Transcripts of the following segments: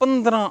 15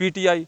PTI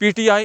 PTI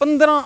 15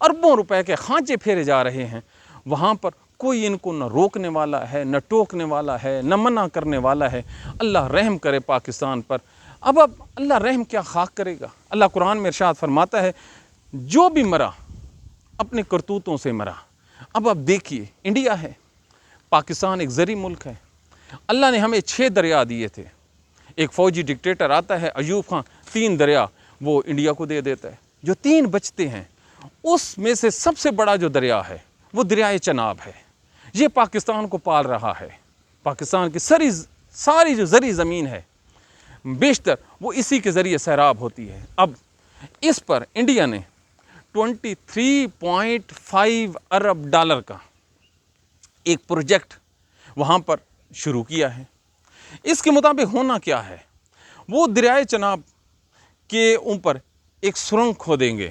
اربوں روپے کے خانچے پھیرے جا رہے ہیں، وہاں پر کوئی ان کو نہ روکنے والا ہے، نہ ٹوکنے والا ہے، نہ منع کرنے والا ہے۔ اللہ رحم کرے پاکستان پر۔ اب اللہ رحم کیا خاک کرے گا؟ اللہ قرآن میں ارشاد فرماتا ہے جو بھی مرا اپنے کرتوتوں سے مرا۔ اب آپ دیکھیے، انڈیا ہے، پاکستان ایک زرعی ملک ہے، اللہ نے ہمیں 6 دریا دیے تھے، ایک فوجی ڈکٹیٹر آتا ہے ایوب خان، 3 دریا وہ انڈیا کو دے دیتا ہے، جو 3 بچتے ہیں اس میں سے سب سے بڑا جو دریا ہے وہ دریائے چناب ہے، یہ پاکستان کو پال رہا ہے۔ پاکستان کی ساری جو زرعی زمین ہے بیشتر وہ اسی کے ذریعے سیراب ہوتی ہے۔ اب اس پر انڈیا نے 23.5 ارب ڈالر کا ایک پروجیکٹ وہاں پر شروع کیا ہے۔ اس کے مطابق ہونا کیا ہے، وہ دریائے چناب کے اوپر ایک سرنگ کھودیں گے،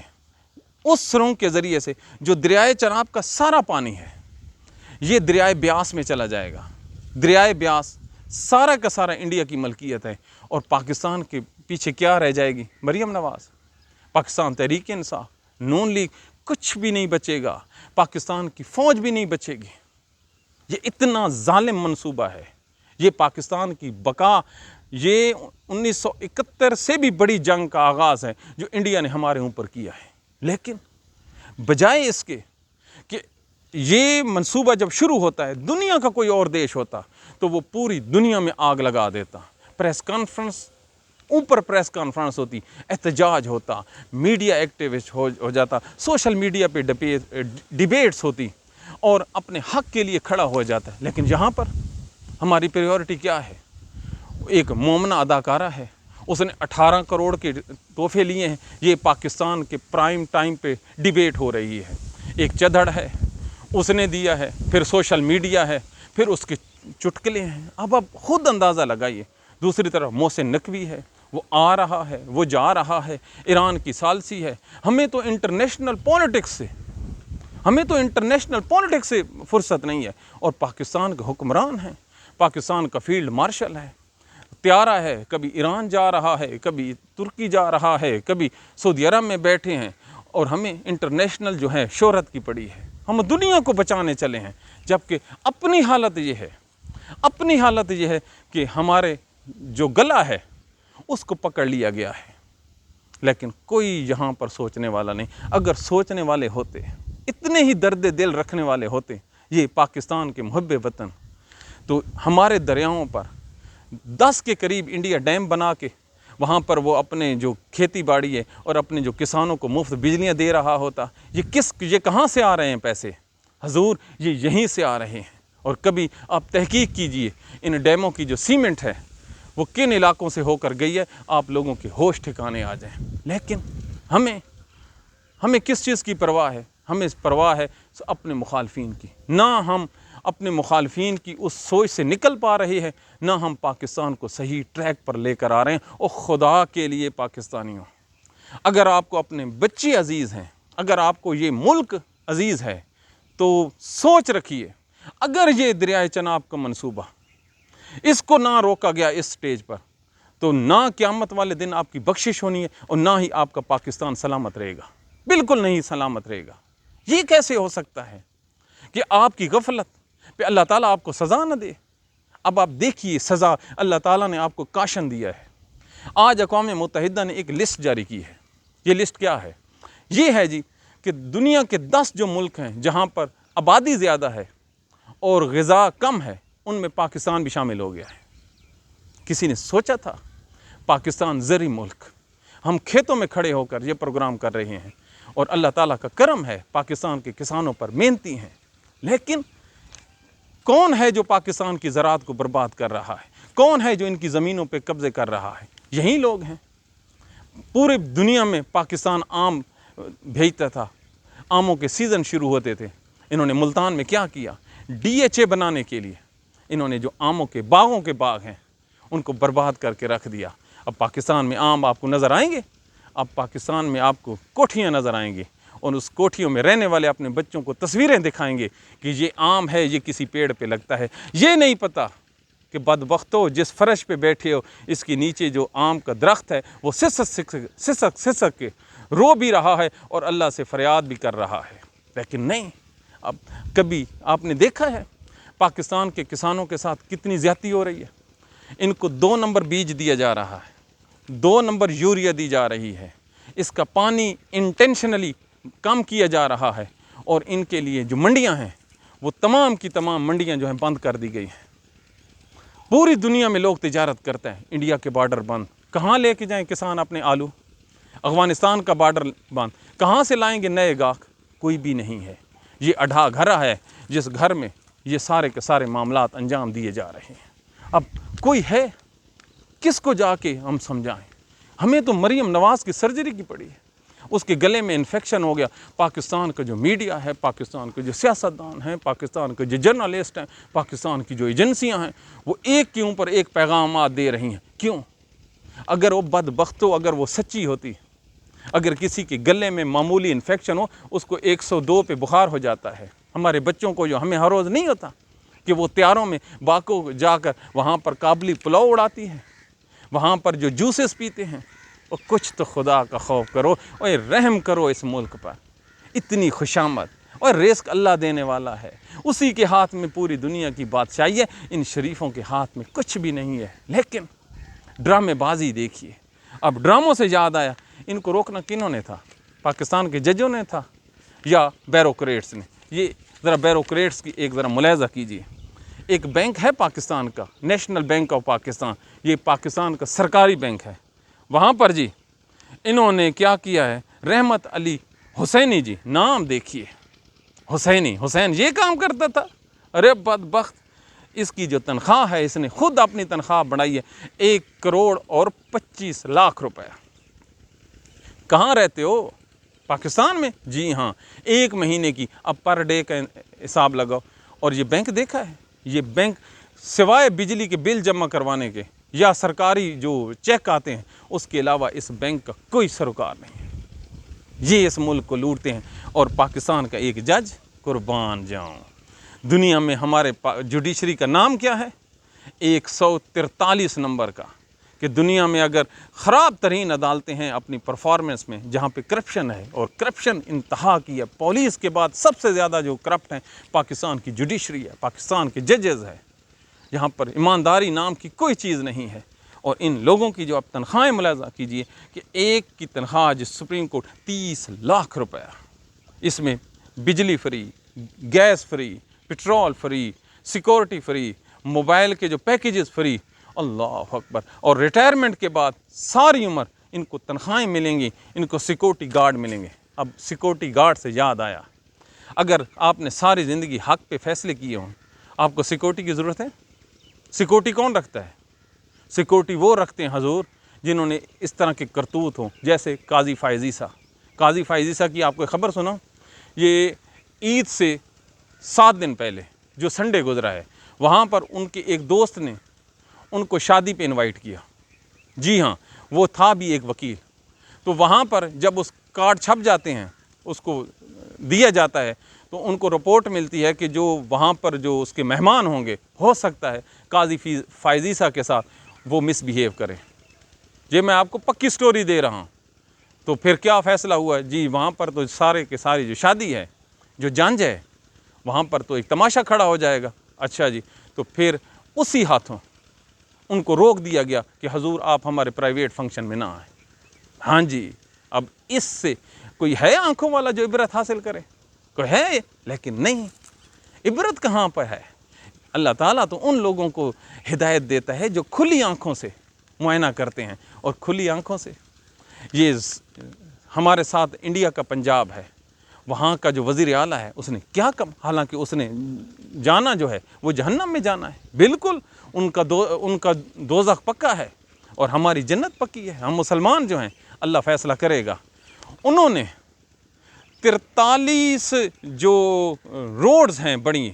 اس سرنگ کے ذریعے سے جو دریائے چناب کا سارا پانی ہے یہ دریائے بیاس میں چلا جائے گا۔ دریائے بیاس سارا کا سارا انڈیا کی ملکیت ہے، اور پاکستان کے پیچھے کیا رہ جائے گی؟ مریم نواز، پاکستان تحریک انصاف، نون لیگ، کچھ بھی نہیں بچے گا، پاکستان کی فوج بھی نہیں بچے گی۔ یہ اتنا ظالم منصوبہ ہے، یہ پاکستان کی بقا، یہ 1971 سے بھی بڑی جنگ کا آغاز ہے جو انڈیا نے ہمارے اوپر کیا ہے۔ لیکن بجائے اس کے کہ یہ منصوبہ جب شروع ہوتا ہے، دنیا کا کوئی اور دیش ہوتا تو وہ پوری دنیا میں آگ لگا دیتا، پریس کانفرنس اوپر پریس کانفرنس ہوتی، احتجاج ہوتا، میڈیا ایکٹیوسٹ ہو جاتا، سوشل میڈیا پہ ڈیبیٹس ہوتی اور اپنے حق کے لیے کھڑا ہو جاتا ہے۔ لیکن یہاں پر ہماری پریورٹی کیا ہے؟ ایک مومنہ اداکارہ ہے، اس نے 18 کروڑ کے تحفے لیے ہیں، یہ پاکستان کے پرائم ٹائم پہ ڈیبیٹ ہو رہی ہے۔ ایک چدھڑ ہے، اس نے دیا ہے، پھر سوشل میڈیا ہے، پھر اس کے چٹکلے ہیں۔ اب آپ خود اندازہ لگائیے۔ دوسری طرف محسن نقوی ہے، وہ آ رہا ہے، وہ جا رہا ہے، ایران کی ثالثی ہے۔ ہمیں تو انٹرنیشنل پولیٹکس سے فرصت نہیں ہے، اور پاکستان کے حکمران ہیں، پاکستان کا فیلڈ مارشل ہے، طیارہ ہے، کبھی ایران جا رہا ہے، کبھی ترکی جا رہا ہے، کبھی سعودی عرب میں بیٹھے ہیں، اور ہمیں انٹرنیشنل جو ہے شہرت کی پڑی ہے، ہم دنیا کو بچانے چلے ہیں، جبکہ اپنی حالت یہ ہے کہ ہمارے جو گلا ہے اس کو پکڑ لیا گیا ہے۔ لیکن کوئی یہاں پر سوچنے والا نہیں۔ اگر سوچنے والے ہوتے، اتنے ہی درد دل رکھنے والے ہوتے یہ پاکستان کے محب وطن، تو ہمارے دریاؤں پر 10 کے قریب انڈیا ڈیم بنا کے وہاں پر وہ اپنے جو کھیتی باڑی ہے اور اپنے جو کسانوں کو مفت بجلیاں دے رہا ہوتا۔ یہ کہاں سے آ رہے ہیں پیسے؟ حضور، یہ یہیں سے آ رہے ہیں۔ اور کبھی آپ تحقیق کیجئے ان ڈیموں کی جو سیمنٹ ہے وہ کن علاقوں سے ہو کر گئی ہے، آپ لوگوں کے ہوش ٹھکانے آ جائیں۔ لیکن ہمیں کس چیز کی پرواہ ہے؟ ہمیں پرواہ ہے اپنے مخالفین کی۔ نہ ہم اپنے مخالفین کی اس سوچ سے نکل پا رہے ہیں، نہ ہم پاکستان کو صحیح ٹریک پر لے کر آ رہے ہیں۔ اور خدا کے لیے پاکستانیوں، اگر آپ کو اپنے بچے عزیز ہیں، اگر آپ کو یہ ملک عزیز ہے، تو سوچ رکھیے، اگر یہ دریائے چناب کا منصوبہ اس کو نہ روکا گیا اس سٹیج پر، تو نہ قیامت والے دن آپ کی بخشش ہونی ہے، اور نہ ہی آپ کا پاکستان سلامت رہے گا، بالکل نہیں سلامت رہے گا۔ یہ کیسے ہو سکتا ہے کہ آپ کی غفلت پہ اللہ تعالیٰ آپ کو سزا نہ دے؟ اب آپ دیکھیے سزا، اللہ تعالیٰ نے آپ کو کاشن دیا ہے۔ آج اقوام متحدہ نے ایک لسٹ جاری کی ہے۔ یہ لسٹ کیا ہے؟ یہ ہے جی کہ دنیا کے 10 جو ملک ہیں جہاں پر آبادی زیادہ ہے اور غذا کم ہے، ان میں پاکستان بھی شامل ہو گیا ہے۔ کسی نے سوچا تھا؟ پاکستان زرعی ملک، ہم کھیتوں میں کھڑے ہو کر یہ پروگرام کر رہے ہیں، اور اللہ تعالیٰ کا کرم ہے پاکستان کے کسانوں پر، محنتی ہیں۔ لیکن کون ہے جو پاکستان کی زراعت کو برباد کر رہا ہے؟ کون ہے جو ان کی زمینوں پہ قبضے کر رہا ہے؟ یہی لوگ ہیں۔ پورے دنیا میں پاکستان آم بھیجتا تھا، آموں کے سیزن شروع ہوتے تھے۔ انہوں نے ملتان میں کیا کیا؟ DHA بنانے کے لیے انہوں نے جو آموں کے باغوں کے باغ ہیں ان کو برباد کر کے رکھ دیا۔ اب پاکستان میں آم آپ کو نظر آئیں گے؟ اب پاکستان میں آپ کو کوٹھیاں نظر آئیں گی، اور اس کوٹھیوں میں رہنے والے اپنے بچوں کو تصویریں دکھائیں گے کہ یہ آم ہے، یہ کسی پیڑ پہ لگتا ہے۔ یہ نہیں پتہ کہ بدبختو جس فرش پہ بیٹھے ہو اس کے نیچے جو آم کا درخت ہے وہ سسک کے رو بھی رہا ہے اور اللہ سے فریاد بھی کر رہا ہے، لیکن نہیں۔ اب کبھی آپ نے دیکھا ہے پاکستان کے کسانوں کے ساتھ کتنی زیادتی ہو رہی ہے؟ ان کو 2 نمبر بیج دیا جا رہا ہے، 2 نمبر یوریا دی جا رہی ہے، اس کا پانی انٹینشنلی کم کیا جا رہا ہے، اور ان کے لیے جو منڈیاں ہیں وہ تمام کی تمام منڈیاں جو ہیں بند کر دی گئی ہیں۔ پوری دنیا میں لوگ تجارت کرتے ہیں، انڈیا کے بارڈر بند، کہاں لے کے جائیں کسان اپنے آلو؟ افغانستان کا بارڈر بند، کہاں سے لائیں گے نئے گاہک؟ کوئی بھی نہیں ہے۔ یہ اڈھا گھرا ہے جس گھر میں یہ سارے کے سارے معاملات انجام دیے جا رہے ہیں۔ اب کوئی ہے کس کو جا کے ہم سمجھائیں؟ ہمیں تو مریم نواز کی سرجری کی پڑی ہے، اس کے گلے میں انفیکشن ہو گیا۔ پاکستان کا جو میڈیا ہے، پاکستان کے جو سیاستدان ہیں، پاکستان کے جو جرنلسٹ ہیں، پاکستان کی جو ایجنسیاں ہیں، وہ ایک کے اوپر ایک پیغامات دے رہی ہیں۔ کیوں؟ اگر وہ بدبخت ہو، اگر وہ سچی ہوتی، اگر کسی کے گلے میں معمولی انفیکشن ہو، اس کو 102 پہ بخار ہو جاتا ہے۔ ہمارے بچوں کو جو ہمیں ہر روز نہیں ہوتا کہ وہ تیاروں میں باکو جا کر وہاں پر کابلی پلاؤ اڑاتی ہے، وہاں پر جو جوسز پیتے ہیں، اور کچھ تو خدا کا خوف کرو اور رحم کرو اس ملک پر۔ اتنی خوشامد اور رزق اللہ دینے والا ہے، اسی کے ہاتھ میں پوری دنیا کی بادشاہی ہے، ان شریفوں کے ہاتھ میں کچھ بھی نہیں ہے۔ لیکن ڈرامے بازی دیکھیے۔ اب ڈراموں سے یاد آیا، ان کو روکنا کنہوں نے تھا؟ پاکستان کے ججوں نے تھا یا بیوروکریٹس نے؟ یہ ذرا بیوروکریٹس کی ایک ذرا ملاحظہ کیجیے۔ ایک بینک ہے پاکستان کا، نیشنل بینک آف پاکستان، یہ پاکستان کا سرکاری بینک ہے۔ وہاں پر جی انہوں نے کیا کیا ہے؟ رحمت علی حسینی جی، نام دیکھیے، حسین یہ کام کرتا تھا؟ ارے بدبخت، اس کی جو تنخواہ ہے، اس نے خود اپنی تنخواہ بڑھائی ہے 1,25,00,000 روپے۔ کہاں رہتے ہو؟ پاکستان میں؟ جی ہاں، 1 مہینے کی اب پر ڈے کا حساب لگاؤ۔ اور یہ بینک دیکھا ہے؟ یہ بینک سوائے بجلی کے بل جمع کروانے کے یا سرکاری جو چیک آتے ہیں، اس کے علاوہ اس بینک کا کوئی سروکار نہیں ہے۔ یہ اس ملک کو لوٹتے ہیں، اور پاکستان کا ایک جج، قربان جاؤں، دنیا میں ہمارے جوڈیشری کا نام کیا ہے؟ 143 نمبر کا، کہ دنیا میں اگر خراب ترین عدالتیں ہیں اپنی پرفارمنس میں، جہاں پہ کرپشن ہے، اور کرپشن انتہا کی ہے، پولیس کے بعد سب سے زیادہ جو کرپٹ ہیں پاکستان کی جوڈیشری ہے، پاکستان کے ججز ہے، یہاں پر ایمانداری نام کی کوئی چیز نہیں ہے۔ اور ان لوگوں کی جو آپ تنخواہیں ملاحظہ کیجئے کہ ایک کی تنخواہ جو سپریم کورٹ 30 لاکھ روپے، اس میں بجلی free, gas free, petrol free, security free, mobile کے جو پیکیجز فری، اللہ اکبر، اور ریٹائرمنٹ کے بعد ساری عمر ان کو تنخواہیں ملیں گی، ان کو سیکورٹی گارڈ ملیں گے۔ اب سیکورٹی گارڈ سے یاد آیا، اگر آپ نے ساری زندگی حق پہ فیصلے کیے ہوں، آپ کو سیکورٹی کی ضرورت ہے؟ سیکورٹی کون رکھتا ہے؟ سیکورٹی وہ رکھتے ہیں حضور جنہوں نے اس طرح کے کرتوت ہوں، جیسے قاضی فائز عیسیٰ۔ قاضی فائز عیسیٰ کی آپ کو خبر سناؤں؟ یہ عید سے 7 دن پہلے جو سنڈے گزرا ہے، وہاں پر ان کے ایک دوست نے ان کو شادی پہ انوائٹ کیا۔ جی ہاں، وہ تھا بھی ایک وکیل۔ تو وہاں پر جب اس کارڈ چھپ جاتے ہیں، اس کو دیا جاتا ہے، تو ان کو رپورٹ ملتی ہے کہ جو وہاں پر جو اس کے مہمان ہوں گے، ہو سکتا ہے قاضی فائز عیسیٰ کے ساتھ وہ مس بیہیو کریں۔ یہ میں آپ کو پکی سٹوری دے رہا ہوں۔ تو پھر کیا فیصلہ ہوا؟ جی وہاں پر تو سارے کے ساری جو شادی ہے، جو جنج ہے، وہاں پر تو ایک تماشا کھڑا ہو جائے گا۔ اچھا جی، تو پھر اسی ہاتھوں ان کو روک دیا گیا کہ حضور آپ ہمارے پرائیویٹ فنکشن میں نہ آئیں۔ ہاں جی، اب اس سے کوئی ہے آنکھوں والا جو عبرت حاصل کرے؟ کوئی ہے؟ لیکن نہیں، عبرت کہاں پر ہے؟ اللہ تعالیٰ تو ان لوگوں کو ہدایت دیتا ہے جو کھلی آنکھوں سے معائنہ کرتے ہیں، اور کھلی آنکھوں سے یہ ہمارے ساتھ انڈیا کا پنجاب ہے، وہاں کا جو وزیر اعلیٰ ہے، اس نے کیا کم، حالانکہ اس نے جانا جو ہے وہ جہنم میں جانا ہے، بالکل ان کا دوزخ پکا ہے اور ہماری جنت پکی ہے۔ ہم مسلمان جو ہیں، اللہ فیصلہ کرے گا۔ انہوں نے 43 جو روڈز ہیں بڑی،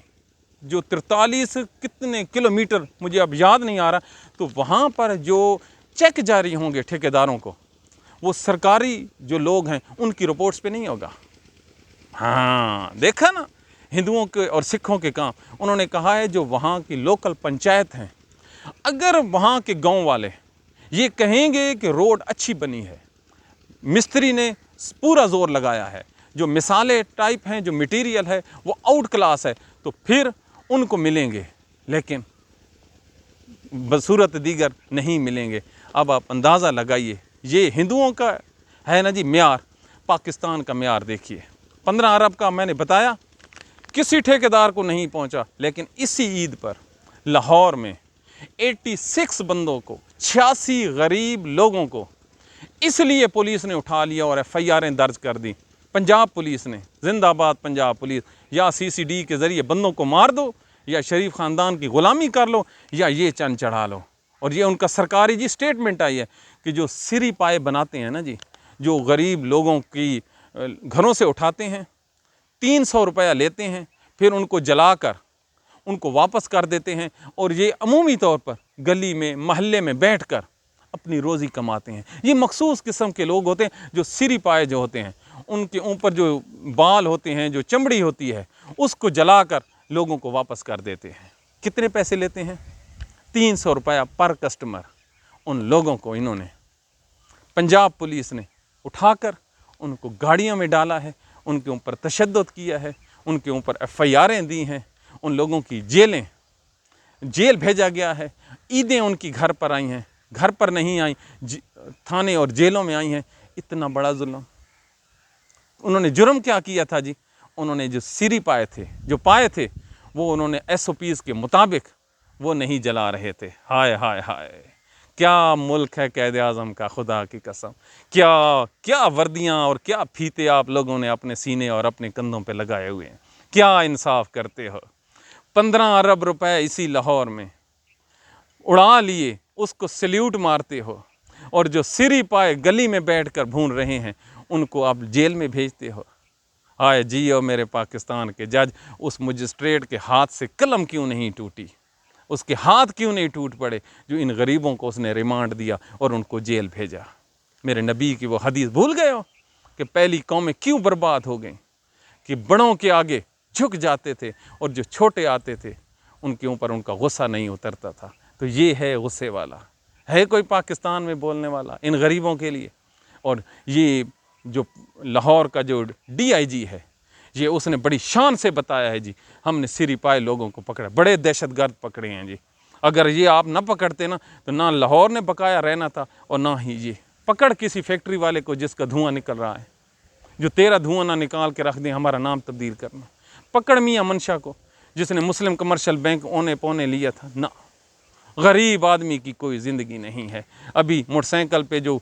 جو 43 کتنے کلومیٹر مجھے اب یاد نہیں آ رہا، تو وہاں پر جو چیک جاری ہوں گے ٹھیکیداروں کو، وہ سرکاری جو لوگ ہیں ان کی رپورٹس پہ نہیں ہوگا۔ ہاں دیکھا نا، ہندوؤں کے اور سکھوں کے کام۔ انہوں نے کہا ہے جو وہاں کی لوکل پنچایت ہیں، اگر وہاں کے گاؤں والے یہ کہیں گے کہ روڈ اچھی بنی ہے، مستری نے پورا زور لگایا ہے، جو مثالیں ٹائپ ہیں، جو مٹیریل ہے وہ آؤٹ کلاس ہے، تو پھر ان کو ملیں گے، لیکن بصورت دیگر نہیں ملیں گے۔ اب آپ اندازہ لگائیے، یہ ہندوؤں کا ہے نا جی معیار، پاکستان کا معیار دیکھیے۔ 15 ارب کا میں نے بتایا کسی ٹھیکیدار کو نہیں پہنچا، لیکن اسی عید پر لاہور میں 86 بندوں کو، 86 غریب لوگوں کو اس لیے پولیس نے اٹھا لیا اور ایف آئی آریں درج کر دی، پنجاب پولیس نے، زندہ آباد پنجاب پولیس، یا سی سی ڈی کے ذریعے بندوں کو مار دو، یا شریف خاندان کی غلامی کر لو، یا یہ چند چڑھا لو۔ اور یہ ان کا سرکاری جی سٹیٹمنٹ آئی ہے کہ جو سری پائے بناتے ہیں نا جی، جو غریب لوگوں کی گھروں سے اٹھاتے ہیں، 300 روپیہ لیتے ہیں، پھر ان کو جلا کر ان کو واپس کر دیتے ہیں، اور یہ عمومی طور پر گلی میں، محلے میں بیٹھ کر اپنی روزی کماتے ہیں۔ یہ مخصوص قسم کے لوگ ہوتے ہیں جو سری پائے جو ہوتے ہیں، ان کے اوپر جو بال ہوتے ہیں، جو چمڑی ہوتی ہے، اس کو جلا کر لوگوں کو واپس کر دیتے ہیں۔ کتنے پیسے لیتے ہیں؟ 300 روپیہ پر کسٹمر۔ ان لوگوں کو انہوں نے، پنجاب پولیس نے اٹھا کر ان کو گاڑیوں میں ڈالا ہے، ان کے اوپر تشدد کیا ہے، ان کے اوپر ایف آئی آریں دی ہیں، ان لوگوں کی جیل بھیجا گیا ہے، عیدیں ان کی گھر پر آئی ہیں، گھر پر نہیں آئیں، تھانے اور جیلوں میں آئی ہیں۔ اتنا بڑا ظلم۔ انہوں نے جرم کیا کیا تھا جی؟ انہوں نے جو سری پائے تھے، جو پائے تھے، وہ انہوں نے ایس او پیز کے مطابق وہ نہیں جلا رہے تھے۔ ہائے ہائے ہائے، کیا ملک ہے قائد اعظم کا، خدا کی قسم! کیا وردیاں اور کیا پھیتے آپ لوگوں نے اپنے سینے اور اپنے کندھوں پہ لگائے ہوئے ہیں، کیا انصاف کرتے ہو! 15 ارب روپے اسی لاہور میں اڑا لیے، اس کو سلیوٹ مارتے ہو، اور جو سری پائے گلی میں بیٹھ کر بھون رہے ہیں ان کو آپ جیل میں بھیجتے ہو۔ ہائے جیو میرے پاکستان کے جج! اس مجسٹریٹ کے ہاتھ سے قلم کیوں نہیں ٹوٹی، اس کے ہاتھ کیوں نہیں ٹوٹ پڑے جو ان غریبوں کو اس نے ریمانڈ دیا اور ان کو جیل بھیجا؟ میرے نبی کی وہ حدیث بھول گئے ہو کہ پہلی قومیں کیوں برباد ہو گئیں؟ کہ بڑوں کے آگے جھک جاتے تھے، اور جو چھوٹے آتے تھے ان کے اوپر ان کا غصہ نہیں اترتا تھا۔ تو یہ ہے غصے والا، ہے کوئی پاکستان میں بولنے والا ان غریبوں کے لیے؟ اور یہ جو لاہور کا جو ڈی آئی جی ہے، یہ اس نے بڑی شان سے بتایا ہے جی، ہم نے سری پائے لوگوں کو پکڑا، بڑے دہشت گرد پکڑے ہیں جی۔ اگر یہ آپ نہ پکڑتے نا تو نہ لاہور نے بقایا رہنا تھا، اور نہ ہی یہ پکڑ کسی فیکٹری والے کو جس کا دھواں نکل رہا ہے، جو تیرا دھواں نہ نکال کے رکھ دیں، ہمارا نام تبدیل کرنا۔ پکڑ میاں منشا کو جس نے مسلم کمرشل بینک اونے پونے لیا تھا، نہ، غریب آدمی کی کوئی زندگی نہیں ہے۔ ابھی موٹر سائیکل پہ جو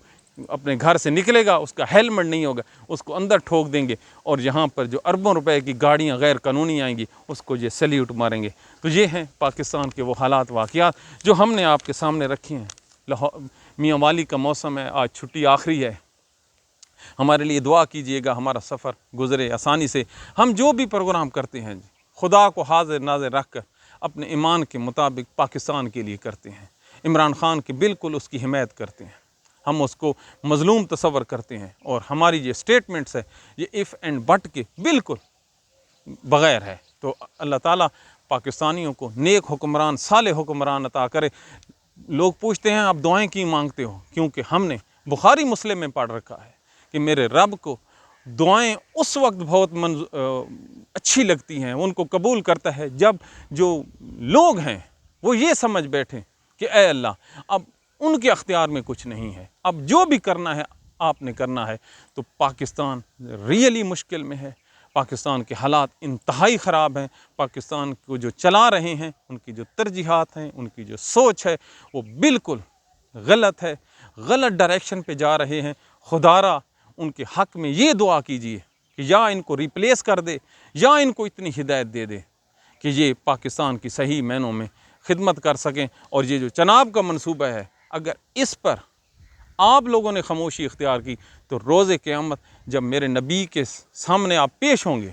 اپنے گھر سے نکلے گا اس کا ہیلمٹ نہیں ہوگا، اس کو اندر ٹھوک دیں گے، اور یہاں پر جو اربوں روپے کی گاڑیاں غیر قانونی آئیں گی اس کو یہ سلیوٹ ماریں گے۔ تو یہ ہیں پاکستان کے وہ حالات، واقعات جو ہم نے آپ کے سامنے رکھے ہیں۔ میاں والی کا موسم ہے، آج چھٹی آخری ہے، ہمارے لیے دعا کیجئے گا، ہمارا سفر گزرے آسانی سے۔ ہم جو بھی پروگرام کرتے ہیں خدا کو حاضر ناظر رکھ کر اپنے ایمان کے مطابق پاکستان کے لیے کرتے ہیں۔ عمران خان کی بالکل اس کی حمایت کرتے ہیں، ہم اس کو مظلوم تصور کرتے ہیں، اور ہماری یہ سٹیٹمنٹس ہے یہ اف اینڈ بٹ کے بالکل بغیر ہے۔ تو اللہ تعالیٰ پاکستانیوں کو نیک حکمران، صالح حکمران عطا کرے۔ لوگ پوچھتے ہیں آپ دعائیں کیوں مانگتے ہو؟ کیونکہ ہم نے بخاری مسلم میں پڑھ رکھا ہے کہ میرے رب کو دعائیں اس وقت بہت اچھی لگتی ہیں، ان کو قبول کرتا ہے جب جو لوگ ہیں وہ یہ سمجھ بیٹھیں کہ اے اللہ اب ان کے اختیار میں کچھ نہیں ہے، اب جو بھی کرنا ہے آپ نے کرنا ہے۔ تو پاکستان ریئلی مشکل میں ہے، پاکستان کے حالات انتہائی خراب ہیں، پاکستان کو جو چلا رہے ہیں ان کی جو ترجیحات ہیں، ان کی جو سوچ ہے وہ بالکل غلط ہے، غلط ڈائریکشن پہ جا رہے ہیں۔ خدارا ان کے حق میں یہ دعا کیجیے کہ یا ان کو ریپلیس کر دے، یا ان کو اتنی ہدایت دے دے کہ یہ پاکستان کی صحیح معنوں میں خدمت کر سکیں۔ اور یہ جو چناب کا منصوبہ ہے، اگر اس پر آپ لوگوں نے خاموشی اختیار کی تو روز قیامت جب میرے نبی کے سامنے آپ پیش ہوں گے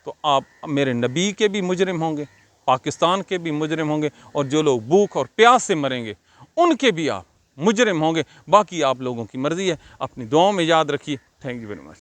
تو آپ میرے نبی کے بھی مجرم ہوں گے، پاکستان کے بھی مجرم ہوں گے، اور جو لوگ بھوک اور پیاس سے مریں گے ان کے بھی آپ مجرم ہوں گے۔ باقی آپ لوگوں کی مرضی ہے، اپنی دعاؤں میں یاد رکھیے۔ Thank you very much.